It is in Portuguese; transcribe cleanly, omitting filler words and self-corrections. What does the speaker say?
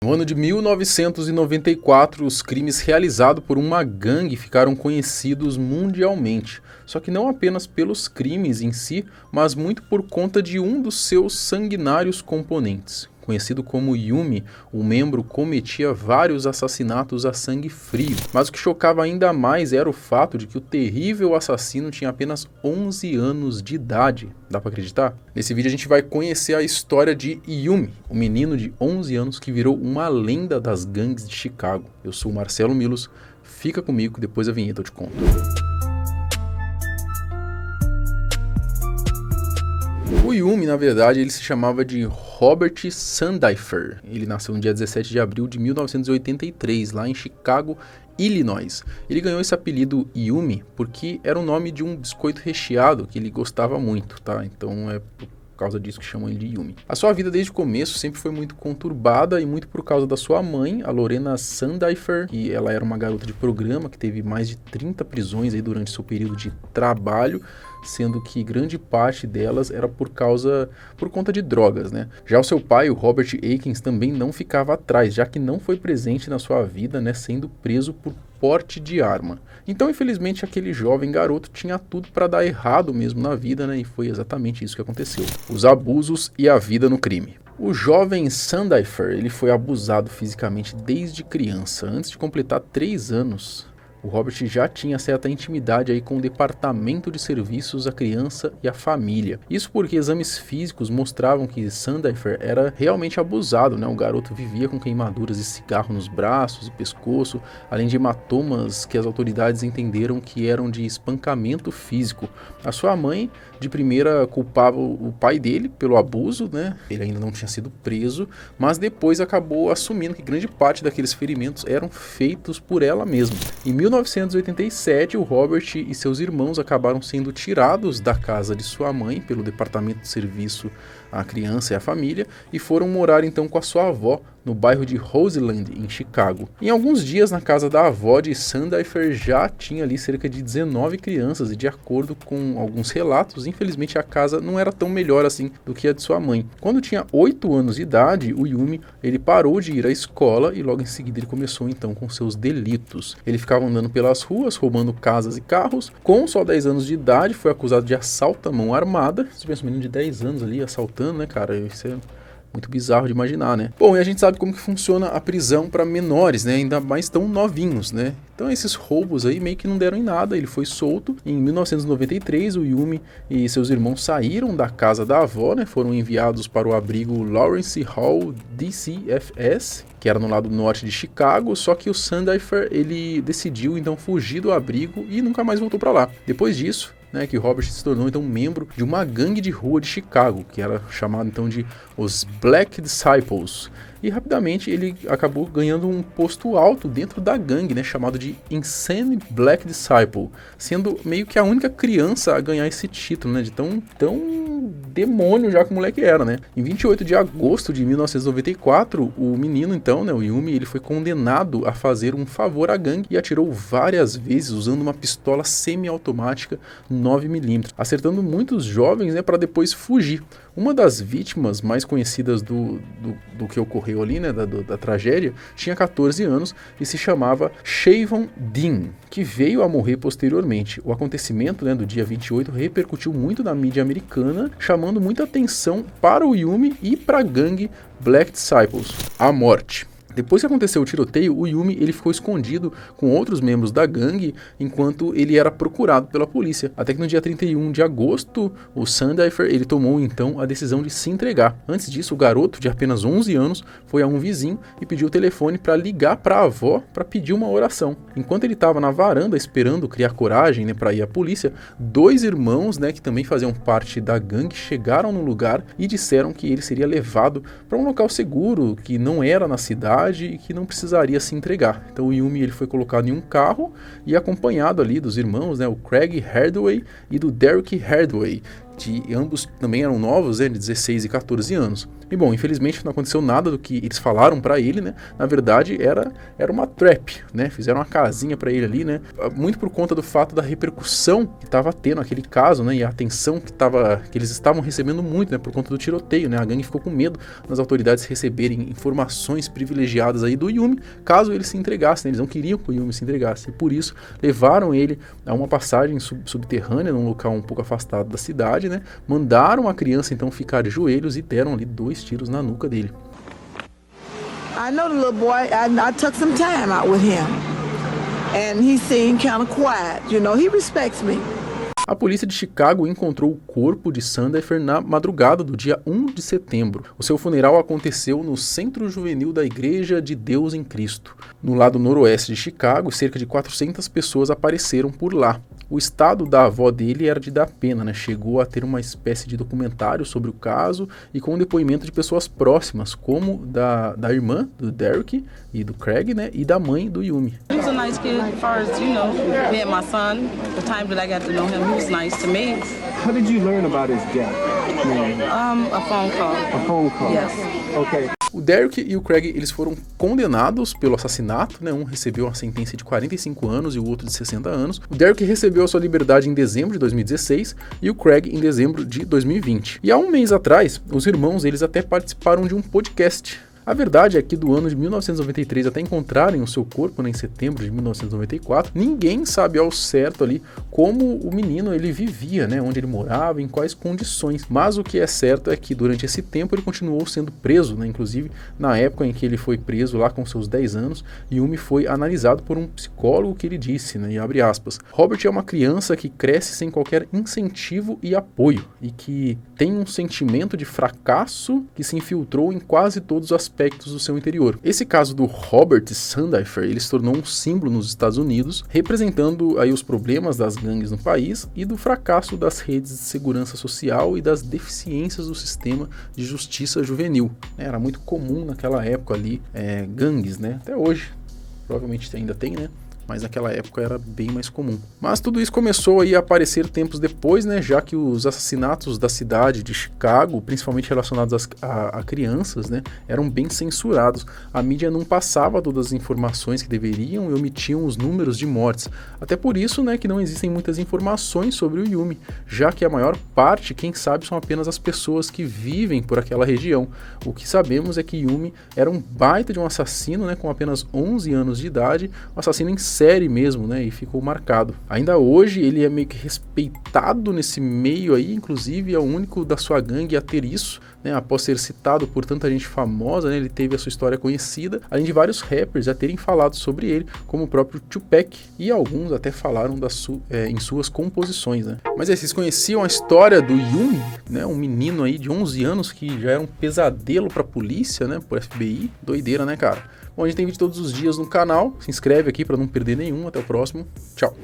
No ano de 1994, os crimes realizados por uma gangue ficaram conhecidos mundialmente, só que não apenas pelos crimes em si, mas muito por conta de um dos seus sanguinários componentes. Conhecido como Yumi, o membro cometia vários assassinatos a sangue frio, mas o que chocava ainda mais era o fato de que o terrível assassino tinha apenas 11 anos de idade. Dá pra acreditar? Nesse vídeo a gente vai conhecer a história de Yumi, um menino de 11 anos que virou uma lenda das gangues de Chicago. Eu sou o Marcelo Milos, fica comigo que depois da vinheta eu te conto. O Yumi, na verdade, ele se chamava de Robert Sandeifer. Ele nasceu no dia 17 de abril de 1983, lá em Chicago, Illinois. Ele ganhou esse apelido Yumi porque era o nome de um biscoito recheado que ele gostava muito, tá? Então é por causa disso que chamam ele de Yumi. A sua vida desde o começo sempre foi muito conturbada e muito por causa da sua mãe, a Lorena Sandeifer, que ela era uma garota de programa que teve mais de 30 prisões aí durante seu período de trabalho, sendo que grande parte delas era por conta de drogas, né? Já o seu pai, o Robert Akins, também não ficava atrás, já que não foi presente na sua vida, né, sendo preso por porte de arma. Então, infelizmente, aquele jovem garoto tinha tudo para dar errado mesmo na vida, né? E foi exatamente isso que aconteceu. Os abusos e a vida no crime. O jovem Sandeifer, ele foi abusado fisicamente desde criança. Antes de completar 3 anos, o Robert já tinha certa intimidade aí com o Departamento de Serviços à Criança e à Família. Isso porque exames físicos mostravam que Sandeifer era realmente abusado, né? O garoto vivia com queimaduras de cigarro nos braços e pescoço, além de hematomas que as autoridades entenderam que eram de espancamento físico. A sua mãe, de primeira, culpava o pai dele pelo abuso, né? Ele ainda não tinha sido preso, mas depois acabou assumindo que grande parte daqueles ferimentos eram feitos por ela mesma. Em 1987, o Robert e seus irmãos acabaram sendo tirados da casa de sua mãe pelo Departamento de Serviço à Criança e à Família e foram morar então com a sua avó no bairro de Roseland, em Chicago. Em alguns dias, na casa da avó de Sandeifer, já tinha ali cerca de 19 crianças e, de acordo com alguns relatos, infelizmente a casa não era tão melhor assim do que a de sua mãe. Quando tinha 8 anos de idade, o Yumi, ele parou de ir à escola e logo em seguida ele começou então com seus delitos. Ele ficava andando pelas ruas, roubando casas e carros. Com só 10 anos de idade, foi acusado de assalto à mão armada. Você pensa, um menino de 10 anos ali assaltando, né, cara? Isso é muito bizarro de imaginar, né? Bom, e a gente sabe como que funciona a prisão para menores, né? Ainda mais tão novinhos, né? Então esses roubos aí meio que não deram em nada, ele foi solto. Em 1993, o Yumi e seus irmãos saíram da casa da avó, né? Foram enviados para o abrigo Lawrence Hall DCFS, que era no lado norte de Chicago, só que o Sandeifer, ele decidiu então fugir do abrigo e nunca mais voltou para lá. Depois disso, né, que Robert se tornou então membro de uma gangue de rua de Chicago, que era chamada então de os Black Disciples. E rapidamente ele acabou ganhando um posto alto dentro da gangue, né, chamado de Insane Black Disciple, sendo meio que a única criança a ganhar esse título, né, de tão demônio já que o moleque era, né. Em 28 de agosto de 1994, o menino então, né, o Yumi, ele foi condenado a fazer um favor à gangue e atirou várias vezes usando uma pistola semiautomática 9mm, acertando muitos jovens, né, para depois fugir. Uma das vítimas mais conhecidas do que ocorreu ali, né, da tragédia, tinha 14 anos e se chamava Shavon Dean, que veio a morrer posteriormente. O acontecimento, né, do dia 28 repercutiu muito na mídia americana, chamando muita atenção para o Yumi e para a gangue Black Disciples. A morte. Depois que aconteceu o tiroteio, o Yumi ele ficou escondido com outros membros da gangue enquanto ele era procurado pela polícia. Até que no dia 31 de agosto, o Sandeifer ele tomou então a decisão de se entregar. Antes disso, o garoto de apenas 11 anos foi a um vizinho e pediu o telefone para ligar para a avó para pedir uma oração. Enquanto ele estava na varanda esperando criar coragem, né, para ir à polícia, 2 irmãos, né, que também faziam parte da gangue chegaram no lugar e disseram que ele seria levado para um local seguro, que não era na cidade e que não precisaria se entregar. Então o Yumi ele foi colocado em um carro e acompanhado ali dos irmãos, né, o Craig Hardaway e do Derek Hardaway, ambos também eram novos, né, de 16 e 14 anos. E bom, infelizmente não aconteceu nada do que eles falaram pra ele, né? Na verdade, era uma trap, né? Fizeram uma casinha pra ele ali, né? Muito por conta do fato da repercussão que tava tendo aquele caso, né? E a atenção que eles estavam recebendo muito, né? Por conta do tiroteio, né? A gangue ficou com medo das autoridades receberem informações privilegiadas aí do Yumi, caso ele se entregasse, né? Eles não queriam que o Yumi se entregasse. E por isso, levaram ele a uma passagem subterrânea, num local um pouco afastado da cidade, né? Mandaram a criança então ficar de joelhos e deram ali 2 tiros na nuca dele. I know the little boy. I took some time out with him, and he seemed kind of quiet. You know, he respects me. A polícia de Chicago encontrou o corpo de Sandefur na madrugada do dia 1 de setembro. O seu funeral aconteceu no Centro Juvenil da Igreja de Deus em Cristo. No lado noroeste de Chicago, cerca de 400 pessoas apareceram por lá. O estado da avó dele era de dar pena, né? Chegou a ter uma espécie de documentário sobre o caso e com o depoimento de pessoas próximas, como da irmã do Derek e do Craig, né? E da mãe do Yumi. He was a nice kid, as far as, you know, me and my son, the time that I got to know him, he was nice to me. How did you learn about his death? A phone call. A phone call? Yes. Okay. O Derek e o Craig, eles foram condenados pelo assassinato, né? Um recebeu uma sentença de 45 anos e o outro de 60 anos. O Derek recebeu a sua liberdade em dezembro de 2016 e o Craig em dezembro de 2020. E há um mês atrás, os irmãos, eles até participaram de um podcast. A verdade é que do ano de 1993 até encontrarem o seu corpo, né, em setembro de 1994, ninguém sabe ao certo ali como o menino ele vivia, né, onde ele morava, em quais condições. Mas o que é certo é que durante esse tempo ele continuou sendo preso, né, inclusive na época em que ele foi preso lá com seus 10 anos, Yumi foi analisado por um psicólogo que ele disse, né, e abre aspas, Robert é uma criança que cresce sem qualquer incentivo e apoio e que tem um sentimento de fracasso que se infiltrou em quase todos os aspectos do seu interior. Esse caso do Robert Sandefur, ele se tornou um símbolo nos Estados Unidos, representando aí os problemas das gangues no país e do fracasso das redes de segurança social e das deficiências do sistema de justiça juvenil. Era muito comum naquela época ali, gangues, né? Até hoje, provavelmente ainda tem, né? Mas naquela época era bem mais comum. Mas tudo isso começou aí a aparecer tempos depois, né, já que os assassinatos da cidade de Chicago, principalmente relacionados a crianças, né, eram bem censurados. A mídia não passava todas as informações que deveriam e omitiam os números de mortes. Até por isso, né, que não existem muitas informações sobre o Yumi, já que a maior parte, quem sabe, são apenas as pessoas que vivem por aquela região. O que sabemos é que Yumi era um baita de um assassino, né, com apenas 11 anos de idade, um assassino em série mesmo, né, e ficou marcado. Ainda hoje ele é meio que respeitado nesse meio aí, inclusive é o único da sua gangue a ter isso, né, após ser citado por tanta gente famosa, né, ele teve a sua história conhecida, além de vários rappers já terem falado sobre ele, como o próprio Tupac, e alguns até falaram em suas composições, né. Mas vocês conheciam a história do Yumi, né, um menino aí de 11 anos que já era um pesadelo pra polícia, né, pro FBI, doideira, né, cara. Bom, a gente tem vídeo todos os dias no canal, se inscreve aqui para não perder nenhum, até o próximo, tchau!